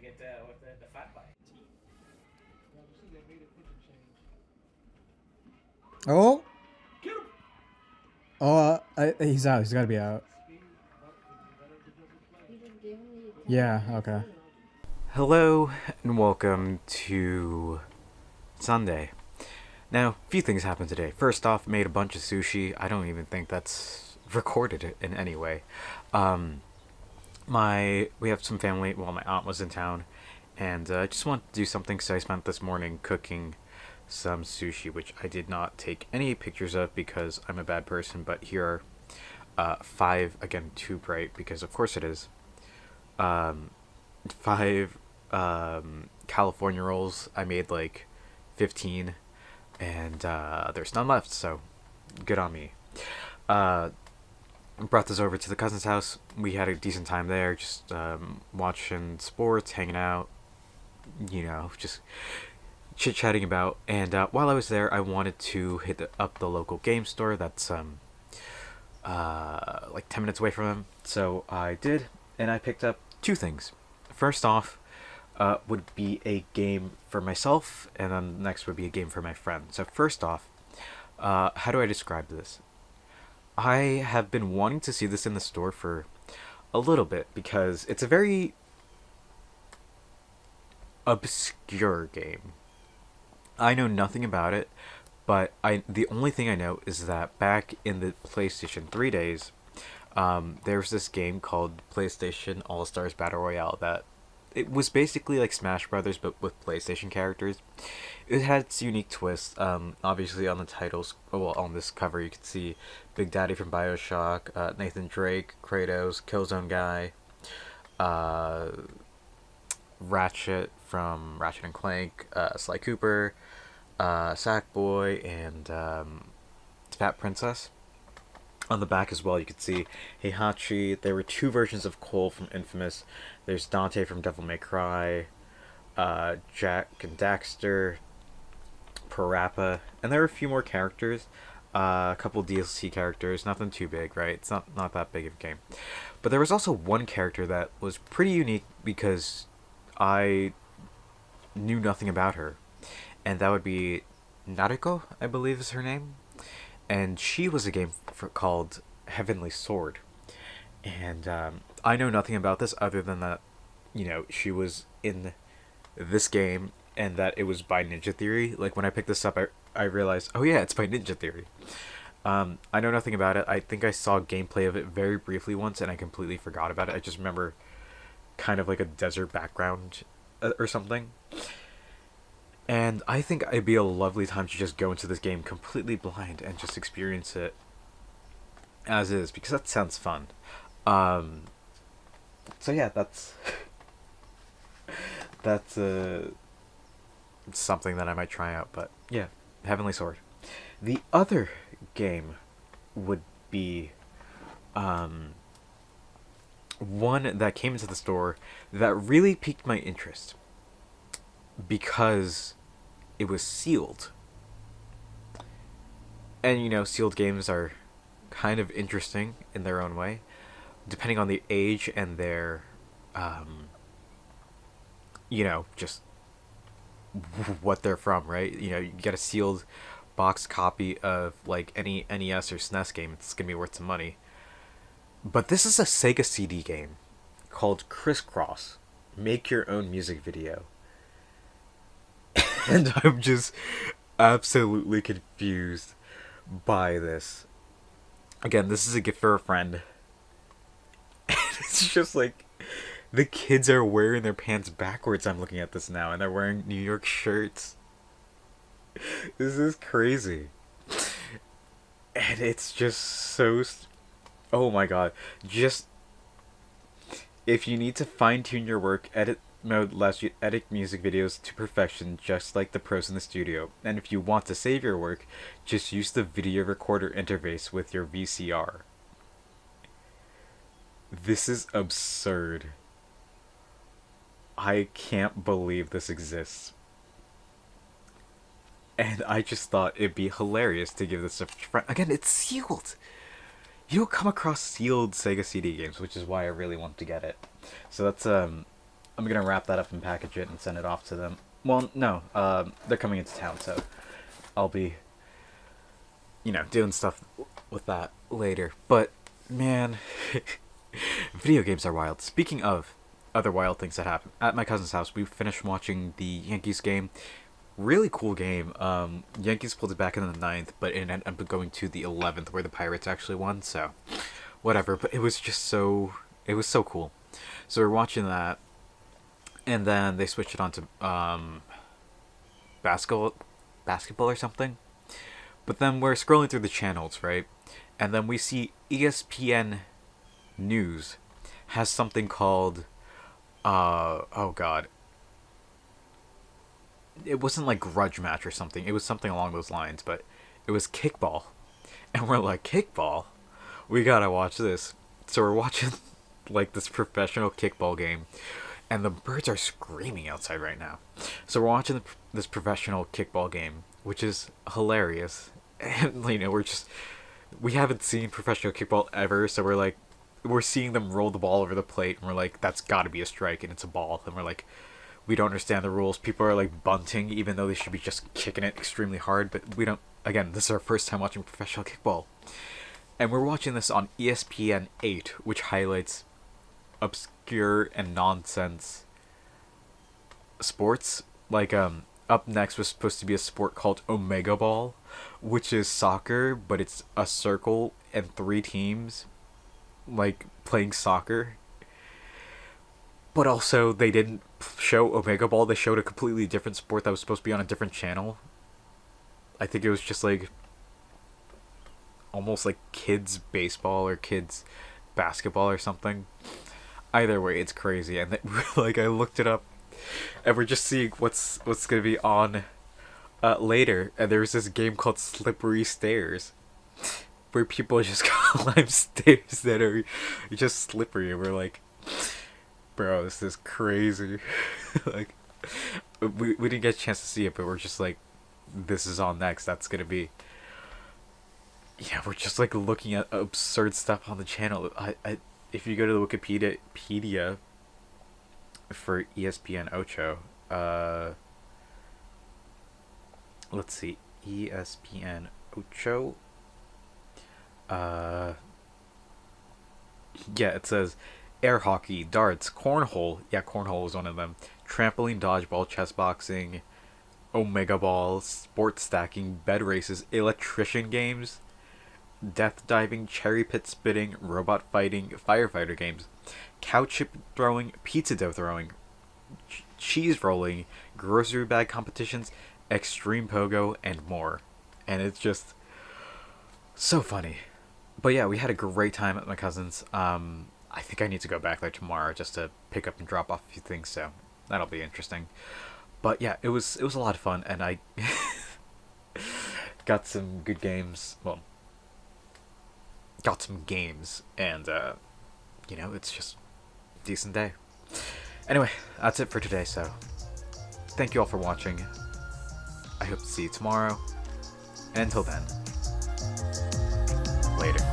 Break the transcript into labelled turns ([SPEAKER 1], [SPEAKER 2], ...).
[SPEAKER 1] get with the fat bite.
[SPEAKER 2] Oh, he's out. He's got to be out. Yeah. Okay.
[SPEAKER 3] Hello and welcome to Sunday. Now, a few things happened today. First off, made a bunch of sushi. I don't even think that's recorded in any way. Um, we have some family. Well, my aunt was in town, and I just wanted to do something. So I spent this morning cooking some sushi, which I did not take any pictures of because I'm a bad person. But here are five. Again, too bright because of course it is. Um, five California rolls. I made like 15, and there's none left, so good on me. Uh, Brought this over to the cousin's house. We had a decent time there, just watching sports, hanging out, just chit chatting about. And while I was there, I wanted to hit up the local game store that's like 10 minutes away from him. So I did, and I picked up two things. First off, would be a game for myself, and then next would be a game for my friend. So first off, how do I describe this? I have been wanting to see this in the store for a little bit because it's a very obscure game. I know nothing about it, but the only thing I know is that back in the PlayStation 3 days, there was this game called PlayStation All Stars Battle Royale that it was basically like Smash Brothers but with PlayStation characters. It had its unique twist. Obviously on the titles, well, on this cover you can see Big Daddy from BioShock, Nathan Drake, Kratos, Killzone Guy, uh, Ratchet from Ratchet and Clank, Sly Cooper, Sackboy, and Fat Princess. On the back as well, you could see Heihachi. There were two versions of Cole from Infamous. There's Dante from Devil May Cry, Jack and Daxter, Parappa, and there were a few more characters. A couple DLC characters, nothing too big, right? It's not that big of a game. But there was also one character that was pretty unique because I knew nothing about her, and that would be Naruko, I believe is her name. And she was a game called Heavenly Sword. And I know nothing about this other than that, she was in this game and that it was by Ninja Theory. Like when I picked this up, I realized, oh yeah, it's by Ninja Theory. I know nothing about it. I think I saw gameplay of it very briefly once and I completely forgot about it. I just remember kind of like a desert background or something. And I think it'd be a lovely time to just go into this game completely blind and just experience it as is, because that sounds fun. So yeah, that's something that I might try out. But yeah, Heavenly Sword. The other game would be one that came into the store that really piqued my interest because it was sealed. And sealed games are kind of interesting in their own way, depending on the age and their just what they're from, right? You get a sealed box copy of like any NES or SNES game, it's gonna be worth some money. But this is a Sega CD game called Crisscross Make Your Own Music Video. And I'm just absolutely confused by this. Again, this is a gift for a friend. And it's just like the kids are wearing their pants backwards. I'm looking at this now, and they're wearing New York shirts. This is crazy. And it's just so. Oh my god. Just. If you need to fine tune your work, edit mode lets you edit music videos to perfection just like the pros in the studio. And if you want to save your work, just use the video recorder interface with your VCR. This is absurd. I can't believe this exists. And I just thought it'd be hilarious to give this a friend. Again, it's sealed. You don't come across sealed Sega CD games, which is why I really want to get it. So that's a I'm gonna wrap that up and package it and send it off to them. Well, no, they're coming into town, so I'll be, doing stuff with that later. But man, video games are wild. Speaking of other wild things that happen, at my cousin's house, we finished watching the Yankees game. Really cool game. Yankees pulled it back in the ninth, but it ended up going to the 11th, where the Pirates actually won. So, whatever. But it was just so, it was so cool. So we're watching that, and then they switched it on to basketball or something. But then we're scrolling through the channels, right? And then we see ESPN News has something called oh god. It wasn't like grudge match or something. It was something along those lines, but it was kickball. And we're like, kickball? We gotta watch this. So we're watching like this professional kickball game, and the birds are screaming outside right now. So we're watching this professional kickball game, which is hilarious. And we haven't seen professional kickball ever, so we're seeing them roll the ball over the plate, and we're like, that's got to be a strike, and it's a ball. And we're like, we don't understand the rules. People are like bunting, even though they should be just kicking it extremely hard. But we don't. Again, this is our first time watching professional kickball, and we're watching this on ESPN 8, which highlights obscure and nonsense sports. Like up next was supposed to be a sport called Omega Ball, which is soccer, but it's a circle and 3 teams like playing soccer. But also, they didn't show Omega Ball. They showed a completely different sport that was supposed to be on a different channel. I think it was just like almost like kids baseball or kids basketball or something. Either way, it's crazy. And like, I looked it up, and we're just seeing what's gonna be on later. And there's this game called Slippery Stairs, where people just climb stairs that are just slippery. And we're like, bro, this is crazy. Like, we didn't get a chance to see it, but we're just like, this is on next. That's gonna be. Yeah, we're just like looking at absurd stuff on the channel. If you go to the Wikipedia for ESPN Ocho, let's see, ESPN Ocho. Yeah, it says air hockey, darts, cornhole. Yeah, cornhole was one of them. Trampoline, dodgeball, chess boxing, Omega Ball, sports stacking, bed races, electrician games, death diving, cherry pit spitting, robot fighting, firefighter games, cow chip throwing, pizza dough throwing, cheese rolling, grocery bag competitions, extreme pogo, and more. And it's just so funny. But yeah, we had a great time at my cousin's. I think I need to go back there tomorrow just to pick up and drop off a few things, so that'll be interesting. But yeah, it was a lot of fun, and I got some good games. Well, got some games, and it's just a decent day. Anyway, that's it for today. So thank you all for watching. I hope to see you tomorrow, and until then, later.